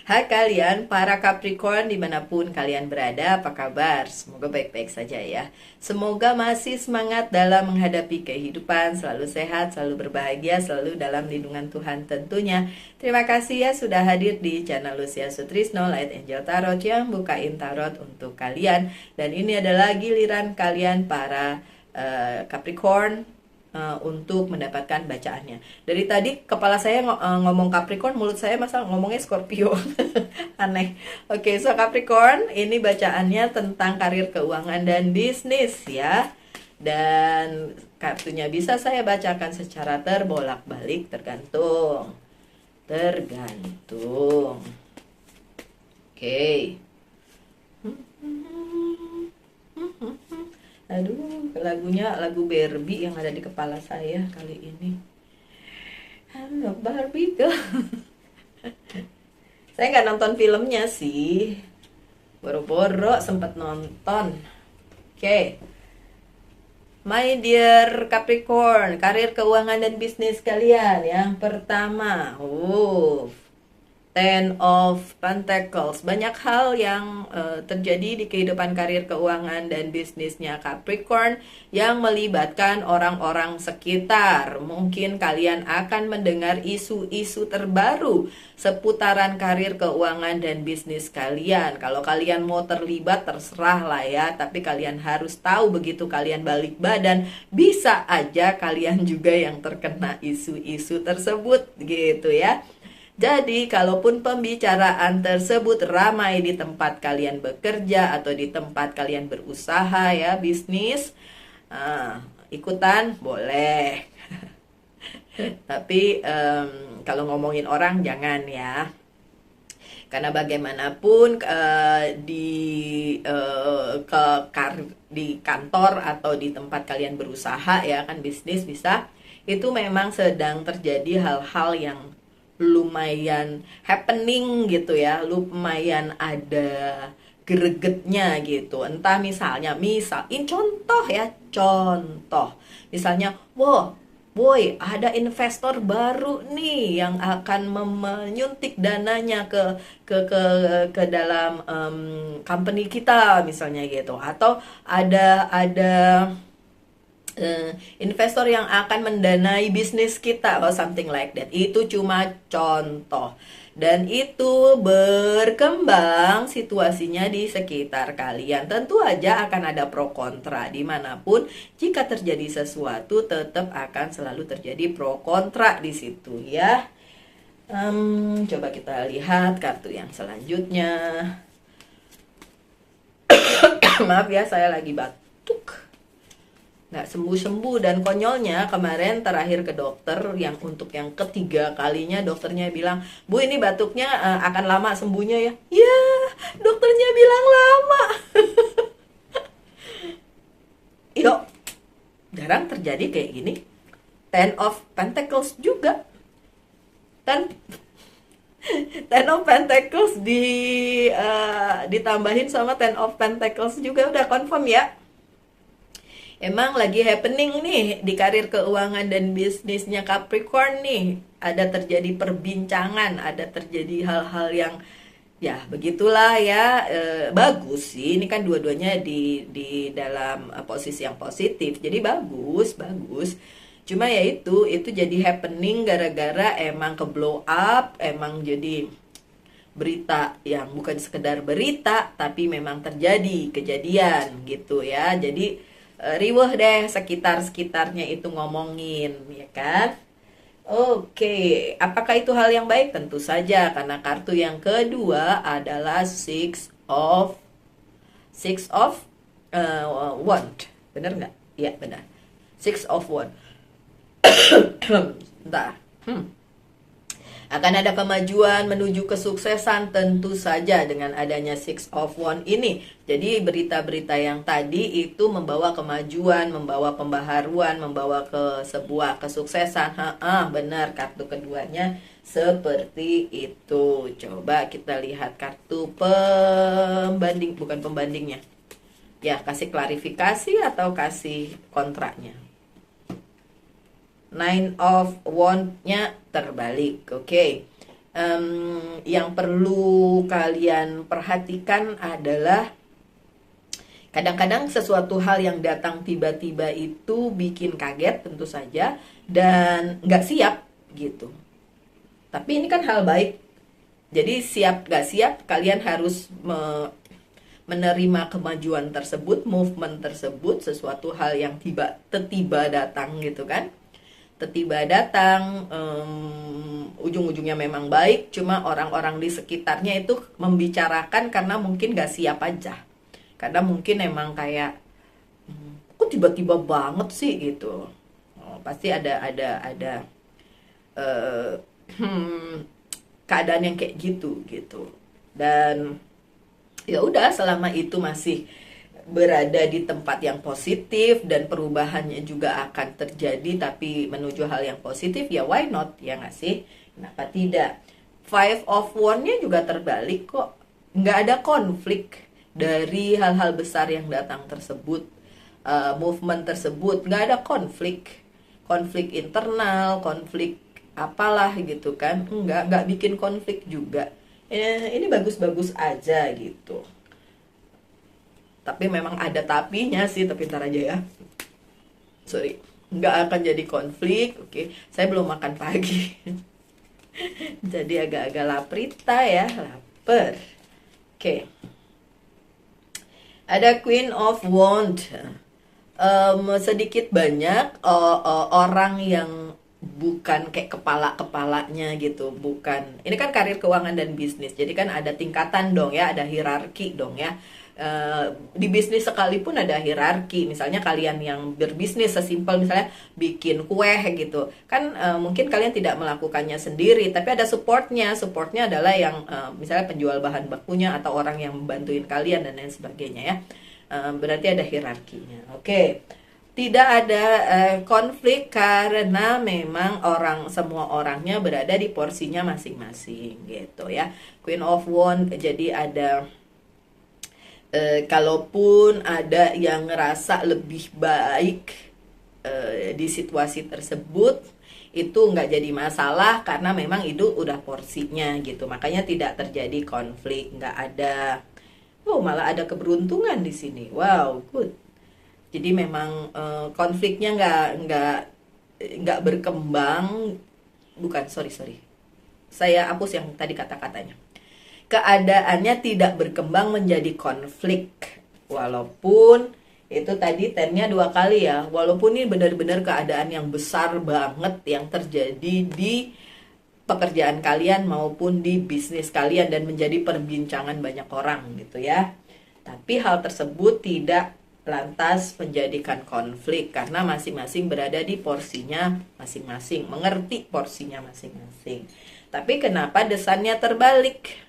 Hai kalian, para Capricorn dimanapun kalian berada, apa kabar? Semoga baik-baik saja ya. Semoga masih semangat dalam menghadapi kehidupan, selalu sehat, selalu berbahagia, selalu dalam lindungan Tuhan tentunya. Terima kasih ya sudah hadir di channel Lucia Sutrisno, Light Angel Tarot yang bukain tarot untuk kalian. Dan ini adalah giliran kalian para Capricorn untuk mendapatkan bacaannya. Dari tadi kepala saya ngomong Capricorn, mulut saya masa ngomongnya Scorpio. Aneh. Oke, so Capricorn, ini bacaannya tentang karir, keuangan, dan bisnis ya. Dan kartunya bisa saya bacakan secara terbolak-balik, tergantung. Oke. Aduh, lagunya lagu Barbie yang ada di kepala saya kali ini. Halo Barbie girl. Saya nggak nonton filmnya sih, boro-boro sempat nonton. Oke. My dear Capricorn, karir, keuangan, dan bisnis kalian. Yang pertama, Ten of Pentacles. Banyak hal yang terjadi di kehidupan karir, keuangan, dan bisnisnya Capricorn yang melibatkan orang-orang sekitar. Mungkin kalian akan mendengar isu-isu terbaru seputaran karir, keuangan, dan bisnis kalian. Kalau kalian mau terlibat, terserah lah ya. Tapi kalian harus tahu begitu kalian balik badan, bisa aja kalian juga yang terkena isu-isu tersebut gitu ya. Jadi, kalaupun pembicaraan tersebut ramai di tempat kalian bekerja atau di tempat kalian berusaha ya, bisnis, ikutan boleh. Tapi kalau ngomongin orang jangan ya. Karena bagaimanapun di kantor atau di tempat kalian berusaha ya kan bisnis bisa, itu memang sedang terjadi hal-hal yang lumayan happening gitu ya, lumayan ada gregetnya gitu. Entah contoh misalnya, wow boy, ada investor baru nih yang akan menyuntik dananya ke dalam company kita misalnya gitu, atau ada investor yang akan mendanai bisnis kita atau something like that. Itu cuma contoh, dan itu berkembang situasinya di sekitar kalian. Tentu aja akan ada pro kontra dimanapun. Jika terjadi sesuatu, tetap akan selalu terjadi pro kontra di situ ya. Coba kita lihat kartu yang selanjutnya. Maaf ya, saya lagi batuk, nggak sembuh-sembuh. Dan konyolnya kemarin terakhir ke dokter, yang untuk yang ketiga kalinya dokternya bilang, Bu ini batuknya akan lama sembuhnya ya. Ya, dokternya bilang lama. Yuk, jarang terjadi kayak gini. Ten of Pentacles juga. Ten of Pentacles ditambahin sama Ten of Pentacles juga, udah confirm ya. Emang lagi happening nih di karir, keuangan, dan bisnisnya Capricorn nih. Ada terjadi perbincangan, ada terjadi hal-hal yang ya begitulah ya. Bagus sih, ini kan dua-duanya di dalam posisi yang positif. Jadi bagus. Cuma ya itu jadi happening gara-gara emang ke blow up, emang jadi berita yang bukan sekedar berita, tapi memang terjadi kejadian gitu ya. Jadi riweh deh sekitarnya itu ngomongin ya kan. Oke, apakah itu hal yang baik? Tentu saja, karena kartu yang kedua adalah Six of Wand. Bener nggak? Iya benar, Six of Wand. Bentar. Akan ada kemajuan menuju kesuksesan tentu saja dengan adanya Six of Wands ini. Jadi berita-berita yang tadi itu membawa kemajuan, membawa pembaharuan, membawa ke sebuah kesuksesan. Benar, kartu keduanya seperti itu. Coba kita lihat kartu pembanding, bukan pembandingnya. Ya, kasih klarifikasi atau kasih kontraknya. Nine of Wand-nya terbalik. Oke. Yang perlu kalian perhatikan adalah kadang-kadang sesuatu hal yang datang tiba-tiba itu bikin kaget tentu saja dan nggak siap gitu. Tapi ini kan hal baik. Jadi siap nggak siap kalian harus menerima kemajuan tersebut, movement tersebut, sesuatu hal yang tiba-tiba datang gitu kan. Tiba datang, ujung-ujungnya memang baik, cuma orang-orang di sekitarnya itu membicarakan karena mungkin gak siap aja, karena mungkin emang kayak kok tiba-tiba banget sih gitu. Pasti ada eh, keadaan yang kayak gitu gitu. Dan ya udah, selama itu masih berada di tempat yang positif dan perubahannya juga akan terjadi tapi menuju hal yang positif, ya why not, ya nggak sih? Kenapa tidak? Five of Wands-nya juga terbalik kok, nggak ada konflik dari hal-hal besar yang datang tersebut. Movement tersebut nggak ada konflik internal, konflik apalah gitu kan, nggak bikin konflik juga. Ini bagus-bagus aja gitu. Tapi memang ada tapinya sih, tapi ntar aja ya. Sorry, nggak akan jadi konflik. Oke, saya belum makan pagi. Jadi agak-agak laprita ya, lapar. Oke. Ada Queen of Wands. Sedikit banyak orang yang bukan kayak kepala-kepalanya gitu, bukan. Ini kan karir, keuangan, dan bisnis. Jadi kan ada tingkatan dong ya, ada hierarki dong ya. Di bisnis sekalipun ada hierarki. Misalnya kalian yang berbisnis sesimpel misalnya bikin kue gitu kan, mungkin kalian tidak melakukannya sendiri, tapi ada supportnya adalah yang misalnya penjual bahan bakunya atau orang yang membantuin kalian dan lain sebagainya ya. Berarti ada hierarkinya. Oke. Tidak ada konflik karena memang semua orangnya berada di porsinya masing-masing gitu ya. Queen of Wands, jadi ada kalaupun ada yang ngerasa lebih baik di situasi tersebut, itu nggak jadi masalah karena memang itu udah porsinya gitu. Makanya tidak terjadi konflik, nggak ada. Oh, malah ada keberuntungan di sini. Wow, good. Jadi memang konfliknya nggak berkembang. Bukan, sorry. Saya hapus yang tadi kata-katanya. Keadaannya tidak berkembang menjadi konflik. Walaupun itu tadi tennya 2 kali ya. Walaupun ini benar-benar keadaan yang besar banget yang terjadi di pekerjaan kalian maupun di bisnis kalian dan menjadi perbincangan banyak orang gitu ya. Tapi hal tersebut tidak lantas menjadikan konflik karena masing-masing berada di porsinya masing-masing, mengerti porsinya masing-masing. Tapi kenapa desannya terbalik?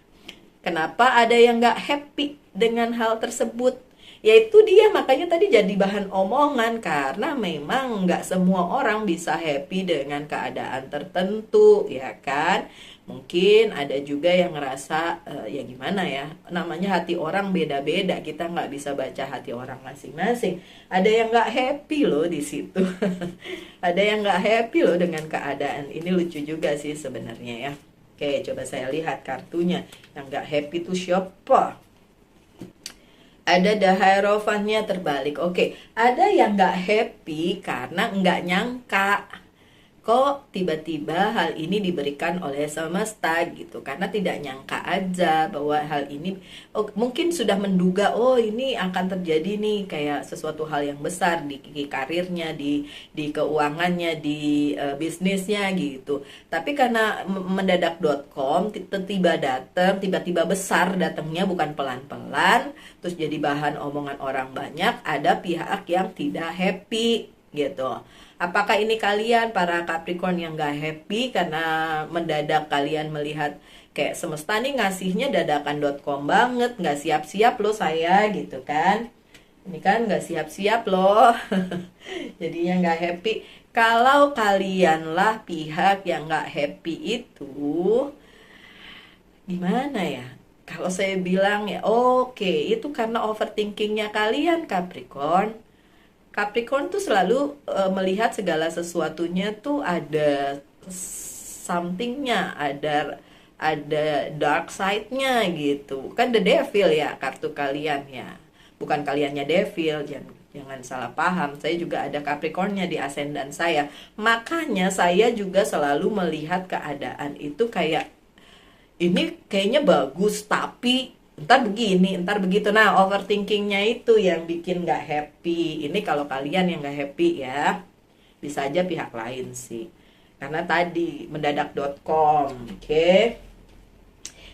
Kenapa ada yang gak happy dengan hal tersebut? Yaitu dia, makanya tadi jadi bahan omongan karena memang gak semua orang bisa happy dengan keadaan tertentu, ya kan? Mungkin ada juga yang ngerasa ya gimana ya, namanya hati orang beda-beda, kita nggak bisa baca hati orang masing-masing. Ada yang nggak happy loh di situ. Ada yang nggak happy loh dengan keadaan ini, lucu juga sih sebenarnya ya. Oke, coba saya lihat kartunya. Yang nggak happy tuh siapa? Ada The Hierophant-nya terbalik. Oke, ada yang nggak happy karena nggak nyangka kok tiba-tiba hal ini diberikan oleh semesta gitu, karena tidak nyangka aja bahwa hal ini mungkin sudah menduga ini akan terjadi nih, kayak sesuatu hal yang besar di karirnya, di keuangannya, di bisnisnya gitu. Tapi karena mendadak.com tiba-tiba besar datangnya, bukan pelan-pelan, terus jadi bahan omongan orang banyak, ada pihak yang tidak happy gitu. Apakah ini kalian para Capricorn yang gak happy karena mendadak kalian melihat kayak semesta nih ngasihnya dadakan.com banget, gak siap-siap loh saya gitu kan. Ini kan gak siap-siap loh. Jadinya gak happy. Kalau kalianlah pihak yang gak happy itu, gimana ya? Kalau saya bilang ya oke, itu karena overthinkingnya kalian Capricorn. Capricorn tuh selalu melihat segala sesuatunya tuh ada somethingnya, ada ada dark side-nya gitu. Kan the devil ya kartu kalian ya. Bukan kaliannya devil, jangan salah paham. Saya juga ada Capricorn-nya di ascendant saya. Makanya saya juga selalu melihat keadaan itu kayak ini kayaknya bagus tapi ntar begini, ntar begitu. Nah, overthinkingnya itu yang bikin nggak happy. Ini kalau kalian yang nggak happy ya, bisa aja pihak lain sih. Karena tadi mendadak.com, oke?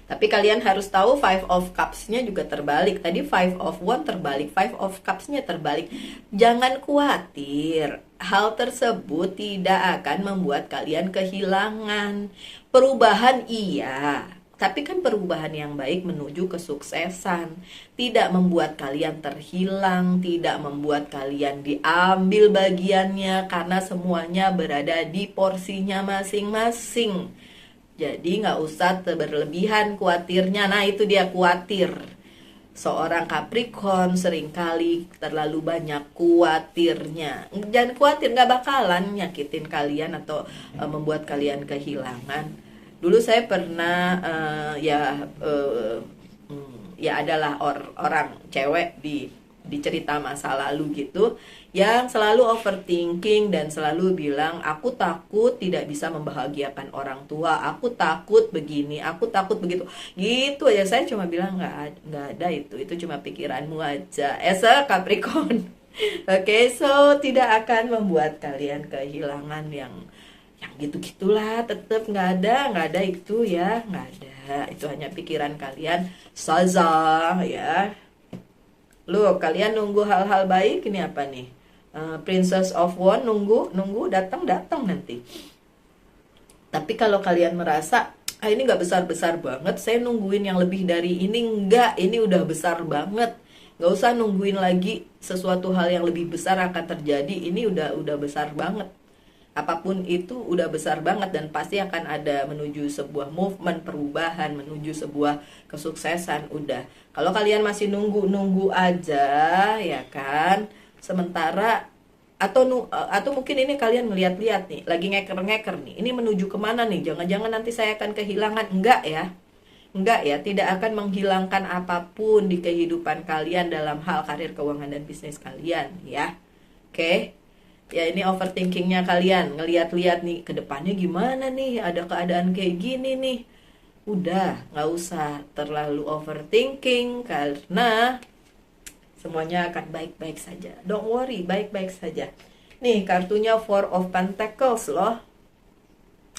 Tapi kalian harus tahu Five of Cups-nya juga terbalik. Tadi Five of Wands terbalik, Five of Cups-nya terbalik. Jangan khawatir, hal tersebut tidak akan membuat kalian kehilangan. Perubahan iya, tapi kan perubahan yang baik menuju kesuksesan. Tidak membuat kalian terhilang, tidak membuat kalian diambil bagiannya, karena semuanya berada di porsinya masing-masing. Jadi nggak usah berlebihan khawatirnya. Nah itu dia khawatir. Seorang Capricorn seringkali terlalu banyak khawatirnya. Jangan khawatir, nggak bakalan nyakitin kalian atau membuat kalian kehilangan. Dulu saya pernah ya adalah orang cewek di cerita masa lalu gitu, yang selalu overthinking dan selalu bilang aku takut tidak bisa membahagiakan orang tua, aku takut begini, aku takut begitu, gitu aja. Saya cuma bilang nggak ada itu cuma pikiranmu aja, Capricorn. Oke, so tidak akan membuat kalian kehilangan yang gitu-gitulah. Tetap nggak ada itu ya, nggak ada, itu hanya pikiran kalian saja ya. Loh, kalian nunggu hal-hal baik, ini apa nih? Princess of Wands, nunggu datang nanti. Tapi kalau kalian merasa ini nggak besar-besar banget, saya nungguin yang lebih dari ini, enggak, ini udah besar banget. Nggak usah nungguin lagi sesuatu hal yang lebih besar akan terjadi, ini udah besar banget. Apapun itu udah besar banget dan pasti akan ada menuju sebuah movement, perubahan, menuju sebuah kesuksesan. Udah, kalau kalian masih nunggu aja ya kan, sementara atau mungkin ini kalian melihat-lihat nih, lagi ngeker nih, ini menuju kemana nih, jangan-jangan nanti saya akan kehilangan. Enggak ya, tidak akan menghilangkan apapun di kehidupan kalian dalam hal karir, keuangan, dan bisnis kalian ya. Oke. Ya ini overthinkingnya kalian, ngeliat-liat nih ke depannya gimana nih, ada keadaan kayak gini nih. Udah, nggak usah terlalu overthinking karena semuanya akan baik-baik saja. Don't worry, baik-baik saja. Nih kartunya Four of Pentacles loh.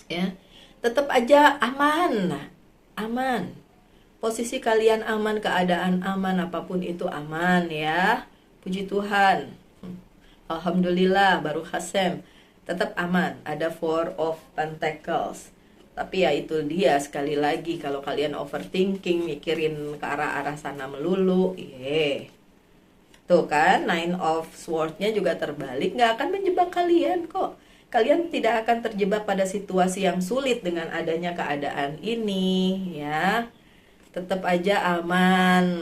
Ya, tetap aja aman. Posisi kalian aman, keadaan aman, apapun itu aman ya. Puji Tuhan. Alhamdulillah, Baruch Hashem, tetap aman. Ada Four of Pentacles. Tapi ya itu dia, sekali lagi, kalau kalian overthinking, mikirin ke arah sana melulu, tuh kan, Nine of Swords-nya juga terbalik, nggak akan menjebak kalian kok. Kalian tidak akan terjebak pada situasi yang sulit dengan adanya keadaan ini, ya. Tetap aja aman.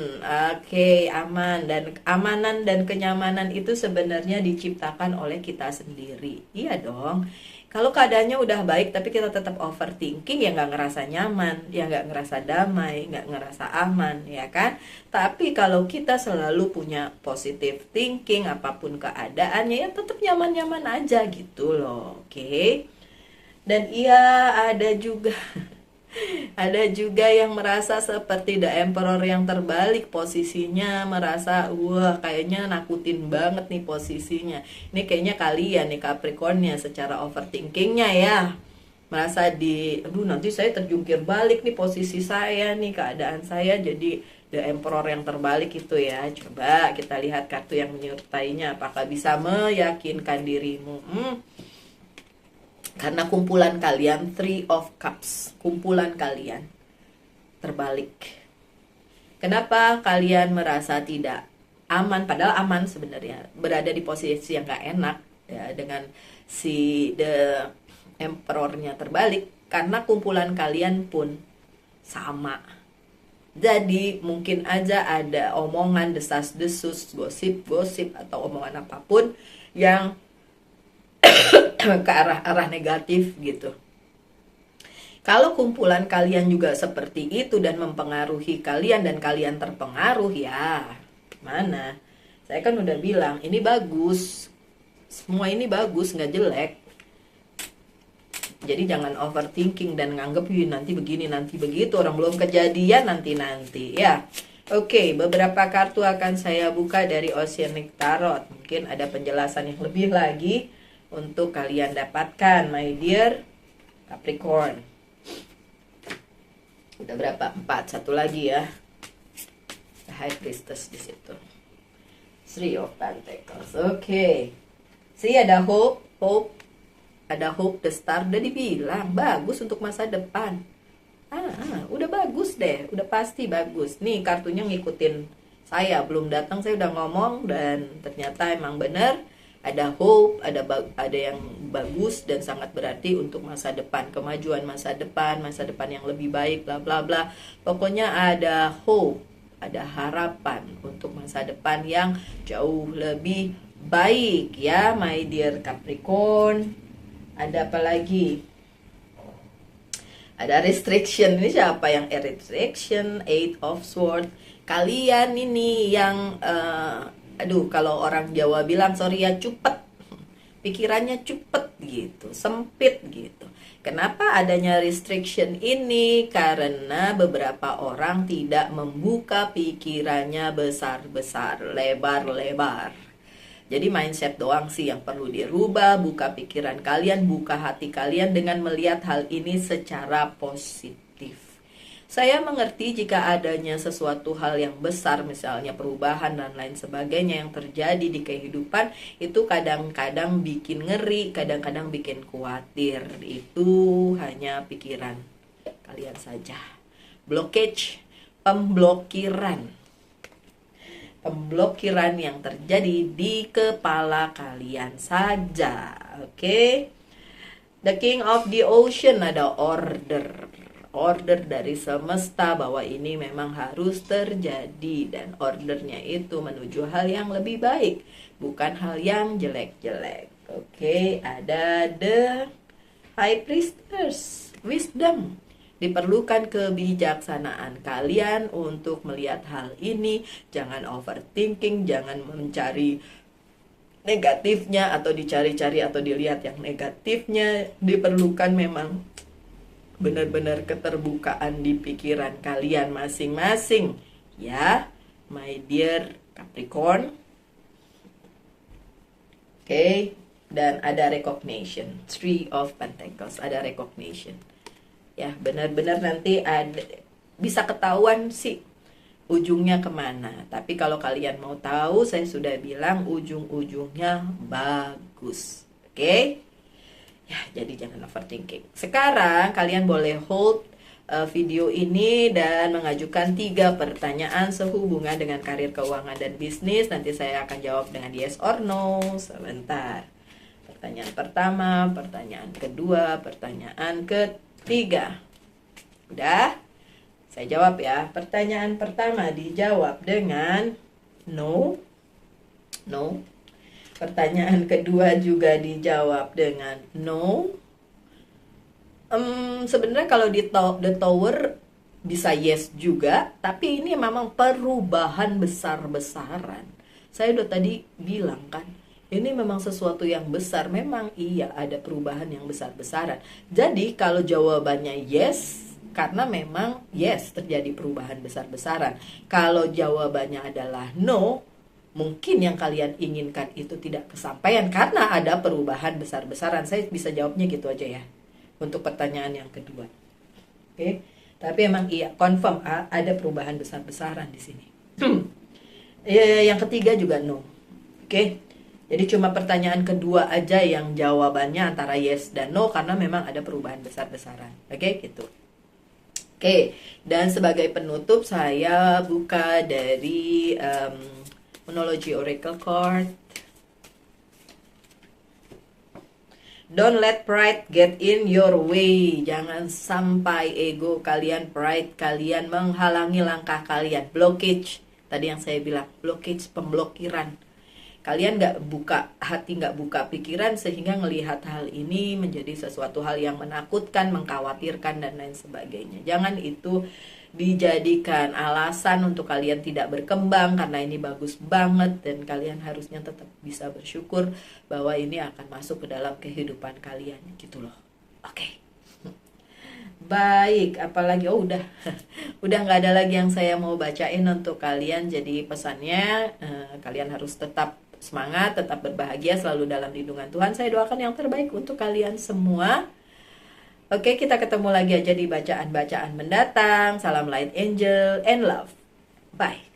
Oke, aman. Dan keamanan dan kenyamanan itu sebenarnya diciptakan oleh kita sendiri. Iya dong. Kalau keadaannya udah baik tapi kita tetap overthinking, ya nggak ngerasa nyaman, ya nggak ngerasa damai, nggak ngerasa aman, ya kan? Tapi kalau kita selalu punya positive thinking, apapun keadaannya, ya tetap nyaman-nyaman aja gitu loh. Oke. Dan iya ada juga ada juga yang merasa seperti The Emperor yang terbalik posisinya, merasa wah kayaknya nakutin banget nih posisinya. Ini kayaknya kalian nih Capricornnya secara overthinkingnya ya, merasa aduh nanti saya terjungkir balik nih posisi saya nih, keadaan saya jadi The Emperor yang terbalik itu ya. Coba kita lihat kartu yang menyertainya, apakah bisa meyakinkan dirimu. Karena kumpulan kalian Three of Cups, kumpulan kalian terbalik. Kenapa kalian merasa tidak aman, padahal aman sebenarnya, berada di posisi yang gak enak ya, dengan si The Emperor-nya terbalik? Karena kumpulan kalian pun sama. Jadi mungkin aja ada omongan desas-desus, gosip-gosip atau omongan apapun yang ke arah-arah negatif gitu. Kalau kumpulan kalian juga seperti itu dan mempengaruhi kalian dan kalian terpengaruh, ya mana? Saya kan udah bilang, ini bagus. Semua ini bagus, nggak jelek. Jadi jangan overthinking dan nganggep nanti begini, nanti begitu. Orang belum kejadian, nanti-nanti ya. Oke, beberapa kartu akan saya buka dari Oceanic Tarot. Mungkin ada penjelasan yang lebih lagi untuk kalian dapatkan, my dear Capricorn. Udah berapa? 4. Satu lagi ya. The High Priestess di situ. Three of Pentacles. Oke. See, ada hope. Ada hope, the star. Udah dibilang bagus untuk masa depan. Udah bagus deh. Udah pasti bagus. Nih kartunya ngikutin saya. Belum datang saya udah ngomong dan ternyata emang bener. Ada hope, ada yang bagus dan sangat berarti untuk masa depan, kemajuan masa depan yang lebih baik, bla bla bla. Pokoknya ada hope, ada harapan untuk masa depan yang jauh lebih baik ya, my dear Capricorn. Ada apa lagi? Ada restriction. Ini siapa yang restriction? Eight of Swords. Kalian ini yang kalau orang Jawa bilang, sorry ya, cupet. Pikirannya cupet gitu, sempit gitu. Kenapa adanya restriction ini? Karena beberapa orang tidak membuka pikirannya besar-besar, lebar-lebar. Jadi mindset doang sih yang perlu dirubah. Buka pikiran kalian, buka hati kalian dengan melihat hal ini secara positif. Saya mengerti jika adanya sesuatu hal yang besar, misalnya perubahan dan lain sebagainya yang terjadi di kehidupan, itu kadang-kadang bikin ngeri, kadang-kadang bikin khawatir. Itu hanya pikiran kalian saja. Blockage, pemblokiran yang terjadi di kepala kalian saja. Oke. The King of the Ocean, ada order dari semesta bahwa ini memang harus terjadi, dan ordernya itu menuju hal yang lebih baik, bukan hal yang jelek-jelek. Oke, ada The High Priestess, wisdom. Diperlukan kebijaksanaan kalian untuk melihat hal ini. Jangan overthinking, jangan mencari negatifnya atau dicari-cari atau dilihat yang negatifnya. Diperlukan memang benar-benar keterbukaan di pikiran kalian masing-masing ya, my dear Capricorn. Oke, dan ada recognition, Three of Pentacles, ada recognition ya. Benar-benar nanti ada, bisa ketahuan sih ujungnya kemana. Tapi kalau kalian mau tahu, saya sudah bilang ujung-ujungnya bagus. Oke? Ya, jadi jangan overthinking. Sekarang kalian boleh hold video ini dan mengajukan 3 pertanyaan sehubungan dengan karir, keuangan, dan bisnis. Nanti saya akan jawab dengan yes or no. Sebentar. Pertanyaan pertama, pertanyaan kedua, pertanyaan ketiga. Udah? Saya jawab ya. Pertanyaan pertama dijawab dengan no. No. Pertanyaan kedua juga dijawab dengan no. Sebenarnya kalau di The Tower bisa yes juga, tapi ini memang perubahan besar-besaran. Saya udah tadi bilang kan, ini memang sesuatu yang besar. Memang iya ada perubahan yang besar-besaran. Jadi kalau jawabannya yes, karena memang yes terjadi perubahan besar-besaran. Kalau jawabannya adalah no, mungkin yang kalian inginkan itu tidak kesampaian karena ada perubahan besar-besaran. Saya bisa jawabnya gitu aja ya untuk pertanyaan yang kedua. Oke, tapi emang iya confirm ada perubahan besar-besaran di sini. Yang ketiga juga no. Oke, jadi cuma pertanyaan kedua aja yang jawabannya antara yes dan no karena memang ada perubahan besar-besaran. Oke, gitu. Oke, dan sebagai penutup saya buka dari Monology Oracle Card. Don't let pride get in your way. Jangan sampai ego kalian, pride kalian menghalangi langkah kalian. Blockage, tadi yang saya bilang, blockage, pemblokiran. kalian nggak buka hati, nggak buka pikiran, sehingga ngelihat hal ini menjadi sesuatu hal yang menakutkan, mengkhawatirkan, dan lain sebagainya. Jangan itu dijadikan alasan untuk kalian tidak berkembang, karena ini bagus banget dan kalian harusnya tetap bisa bersyukur bahwa ini akan masuk ke dalam kehidupan kalian gitu loh. Oke. Baik, apalagi udah udah nggak ada lagi yang saya mau bacain untuk kalian. Jadi pesannya kalian harus tetap semangat, tetap berbahagia, selalu dalam lindungan Tuhan. Saya doakan yang terbaik untuk kalian semua. Oke, kita ketemu lagi aja di bacaan-bacaan mendatang. Salam light angel and love. Bye.